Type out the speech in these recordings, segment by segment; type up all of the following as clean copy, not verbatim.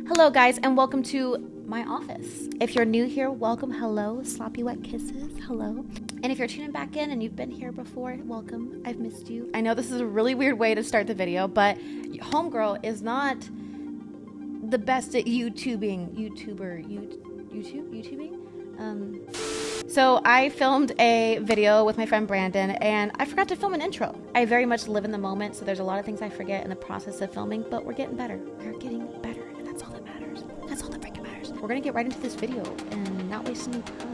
Hello guys, and welcome to my office. If you're new here, welcome, hello, sloppy wet kisses, hello. And if you're tuning back in and you've been here before, welcome, I've missed you. I know this is a really weird way to start the video, but homegirl is not the best at YouTubing. So I filmed a video with my friend Brandon, and I forgot to film an intro. I very much live in the moment, so there's a lot of things I forget in the process of filming, but we're getting better. We're getting better, and that's all that matters. That's all that freaking matters. We're gonna get right into this video and not waste any time.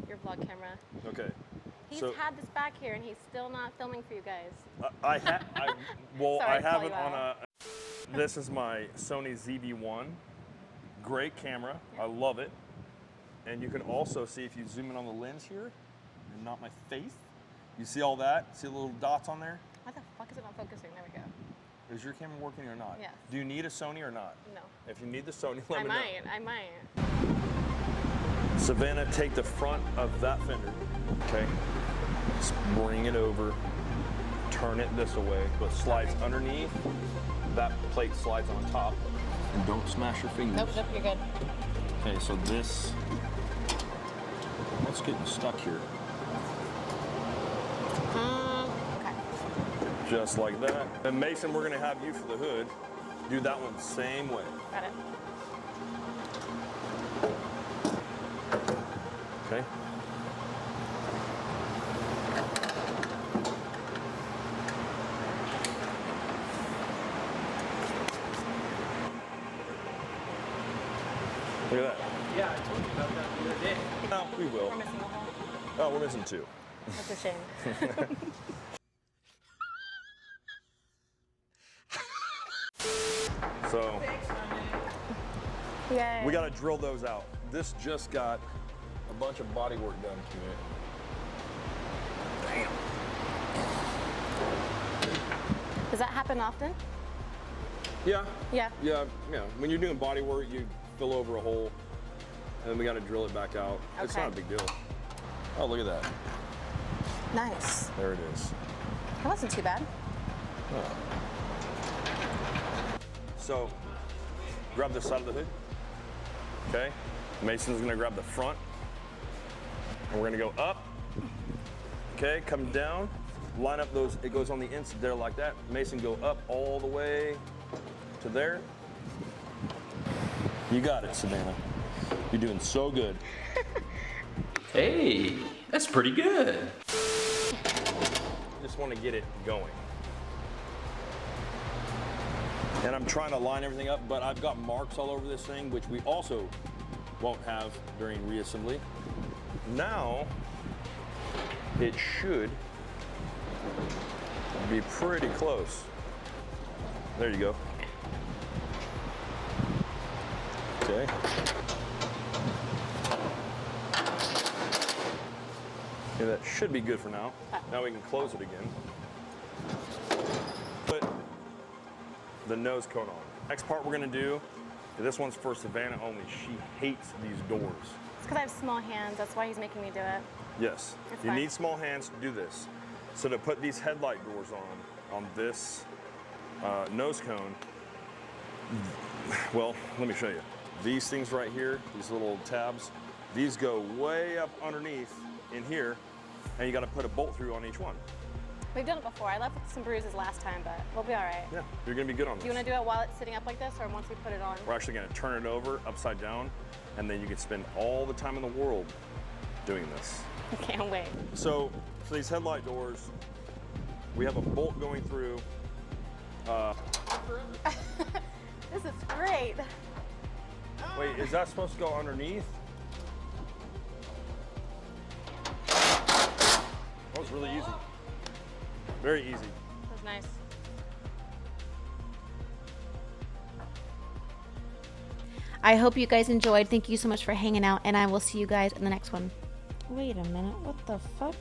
Your vlog camera. Okay. He's had this back here and he's still not filming for you guys. I have it on out. This is my Sony ZV-1. Great camera. I love it. And you can also see, if you zoom in on the lens here and not my face, you see all that? See the little dots on there? Why the fuck is it not focusing? There we go. Is your camera working or not? Yes. Do you need a Sony or not? No. If you need the Sony, let me know. I might. Savannah, take the front of that fender, okay? Just bring it over, turn it this way, but slides underneath. That plate slides on top. And don't smash your fingers. Nope, you're good. Okay, so this, what's getting stuck here? Okay. Just like that. And Mason, we're gonna have you for the hood. Do that one same way. Got it. Okay. Look at that. Yeah, I told you about that the other day. No, we will. We're missing a hole. Oh, we're missing two. That's a shame. So, Yay. we gotta drill those out. This just got a bunch of body work done to it. Damn. Does that happen often? Yeah. Yeah. Yeah. When you're doing body work, you fill over a hole, and then we gotta drill it back out. It's Okay. not a big deal. Oh, look at that. Nice. There it is. That wasn't too bad. Oh. So, grab the side of the hood. Okay. Mason's gonna grab the front, and we're gonna go up. Okay, come down, line up those, it goes on the inside there like that. Mason, go up all the way to there. You got it, Savannah. You're doing so good. Hey, that's pretty good. Just want to get it going. And I'm trying to line everything up, but I've got marks all over this thing, which we also won't have during reassembly. Now, it should be pretty close. There you go. Okay. Okay, that should be good for now. Now we can close it again. Put the nose cone on. Next part we're gonna do, this one's for Savannah only. She hates these doors. It's because I have small hands. That's why he's making me do it. Yes, It's you fine. need small hands to do this. So to put these headlight doors on this nose cone, well, let me show you. These things right here, these little tabs, these go way up underneath in here, and you gotta put a bolt through on each one. We've done it before. I left with some bruises last time, but we'll be all right. Yeah, you're gonna be good on this. Do you want to do it while it's sitting up like this, or once we put it on? We're actually gonna turn it over upside down, and then you can spend all the time in the world doing this. I can't wait. So for these headlight doors, we have a bolt going through. This is great. Wait, is that supposed to go underneath? That was really easy. Very easy. That was nice. I hope you guys enjoyed. Thank you so much for hanging out, and I will see you guys in the next one. Wait a minute. What the fuck?